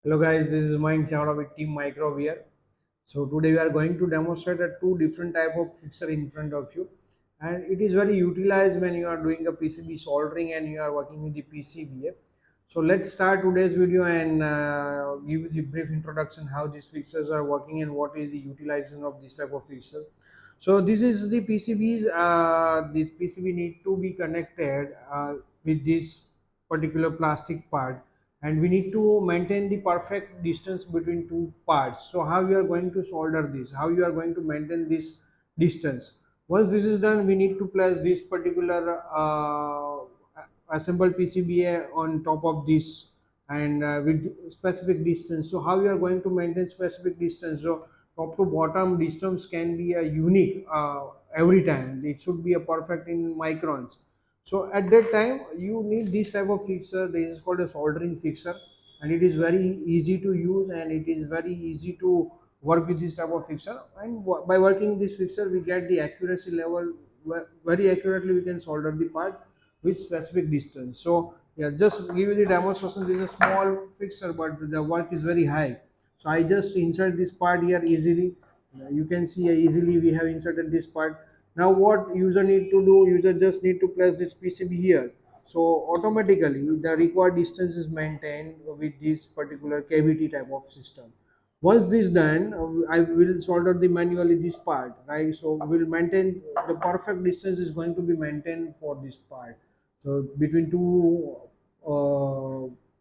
Hello guys, this is Mike Chavda with Team Micro here. So today we are going to demonstrate two different type of fixture in front of you, and it is very utilized when you are doing a PCB soldering and you are working with the PCB. So let's start today's video and give you the brief introduction how these fixtures are working and what is the utilization of this type of fixture. So this is the PCBs. This PCB need to be connected with this particular plastic part, and we need to maintain the perfect distance between two parts. So how you are going to solder this, how you are going to maintain this distance. Once this is done, we need to place this particular assembled PCBA on top of this, and with specific distance. So how you are going to maintain specific distance? So top to bottom distance can be a unique every time. It should be a perfect in microns. So at that time you need this type of fixture. This is called a soldering fixture, and it is very easy to use and it is very easy to work with this type of fixture. And by working this fixture we get the accuracy level very accurately. We can solder the part with specific distance. So yeah, just give you the demonstration. This is a small fixture but the work is very high. So I just insert this part here easily. You can see easily we have inserted this part. Now what user need to do, user just need to place this PCB here. So automatically the required distance is maintained with this particular cavity type of system. Once this done, I will solder the manually this part, right? So we'll maintain the perfect distance is going to be maintained for this part. So between two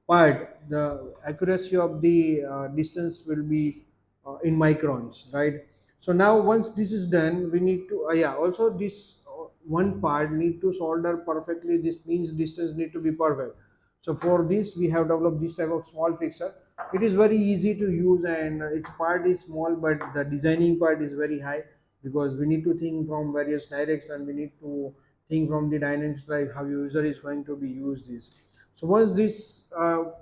part, the accuracy of the distance will be in microns, right? So now once this is done, we need to yeah, also this one part need to solder perfectly. This means distance need to be perfect. So for this we have developed this type of small fixture. It is very easy to use and its part is small but the designing part is very high, because we need to think from various directions. We need to think from the dynamics, like how user is going to be use this. So once this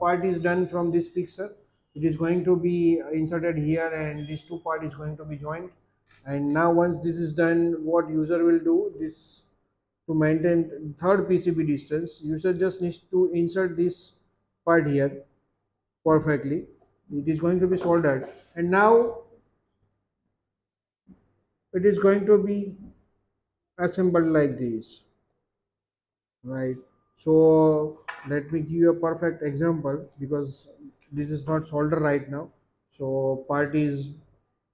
part is done from this fixture, it is going to be inserted here and this two part is going to be joined. And now once this is done, what user will do this, to maintain third PCB distance, user just needs to insert this part here perfectly. It is going to be soldered, and now it is going to be assembled like this, right? So let me give you a perfect example, because this is not solder right now. So part is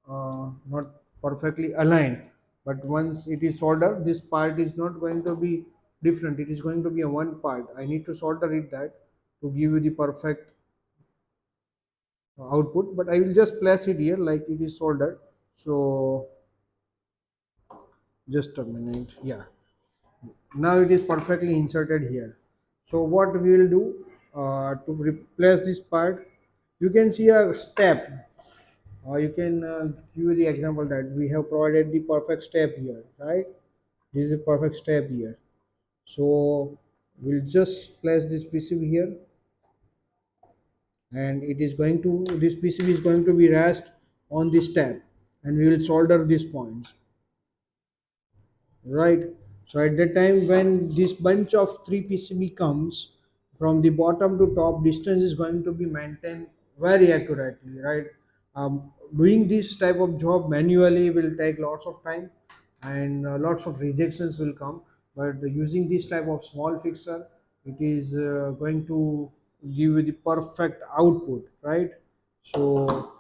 not perfectly aligned, but once it is soldered, this part is not going to be different. It is going to be a one part. I need to solder it that to give you the perfect output, but I will just place it here like it is soldered. So just a minute. Yeah, now it is perfectly inserted here. So what we will do, to replace this part, you can see a step, or you can give you the example that we have provided the perfect step here, right? This is a perfect step here. So we'll just place this PCB here, and it is going to, this PCB is going to be rest on this step, and we will solder these points, right? So at that time when this bunch of 3 PCB comes from the bottom to top, distance is going to be maintained very accurately, right? Doing this type of job manually will take lots of time, and lots of rejections will come. But using this type of small fixer, it is going to give you the perfect output, right? So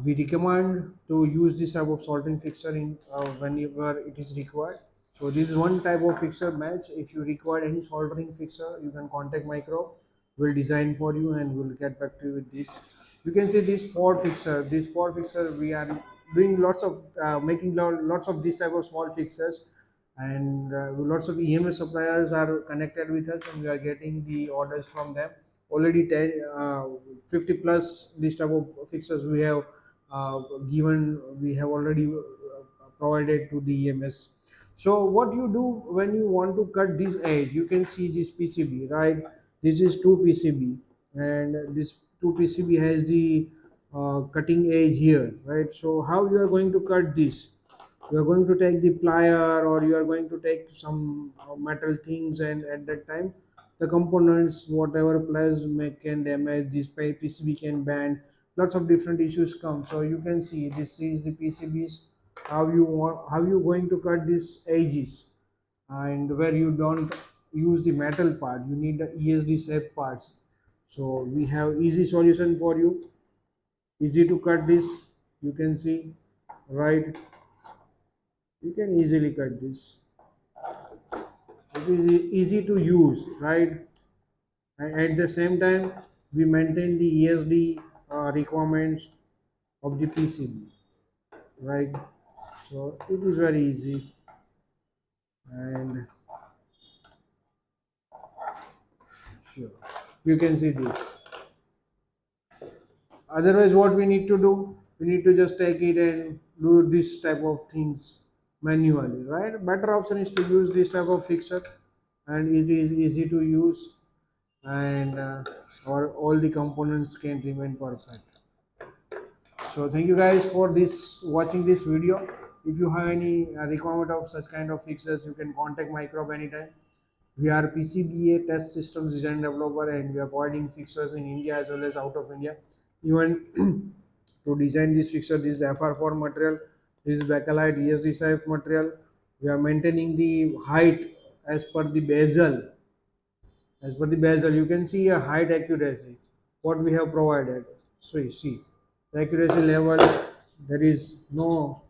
we recommend to use this type of soldering fixture in whenever it is required. So this is one type of fixture match. If you require any soldering fixture, you can contact Micro. We'll design for you and we'll get back to you with this. You can see this Ford fixture. This Ford fixture, we are doing lots of making lots of these type of small fixtures, and lots of EMS suppliers are connected with us, and we are getting the orders from them. Already 10, 50 plus this type of fixtures we have given, we have already provided to the EMS. So what you do when you want to cut this edge, you can see this PCB, right? This is 2 PCB, and this 2 PCB has the cutting edge here, right? So how you are going to cut this? You are going to take the plier, or you are going to take some metal things, and at that time the components, whatever players make can damage, this PCB can bend, lots of different issues come. So you can see this is the PCBs, how you going to cut these edges, and where you don't use the metal part, you need the ESD shape parts. So we have easy solution for you, easy to cut this. You can see, right? You can easily cut this. It is easy to use, right? And at the same time, we maintain the ESD requirements of the PCB, right? So it is very easy. And sure, you can see this. Otherwise, what we need to do, we need to just take it and do this type of things manually, right? Better option is to use this type of fixture, and it is easy to use, and or all the components can remain perfect. So thank you guys for this watching this video. If you have any requirement of such kind of fixes, you can contact Microbe anytime. We are PCBA test systems design developer, and we are providing fixtures in India as well as out of India. Even to design this fixture, this is FR4 material, this is bakelite ESD safe material. We are maintaining the height as per the bezel. As per the bezel, you can see a height accuracy. What we have provided. So you see, the accuracy level, there is no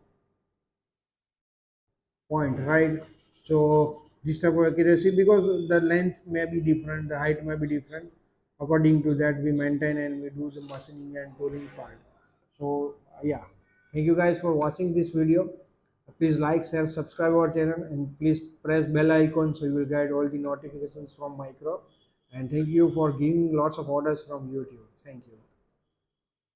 point, right? So this type of accuracy, because the length may be different, the height may be different. According to that, we maintain and we do the machining and tooling part. So yeah, thank you guys for watching this video. Please like, share, subscribe our channel, and please press bell icon so you will get all the notifications from Micro. And thank you for giving lots of orders from YouTube. Thank you.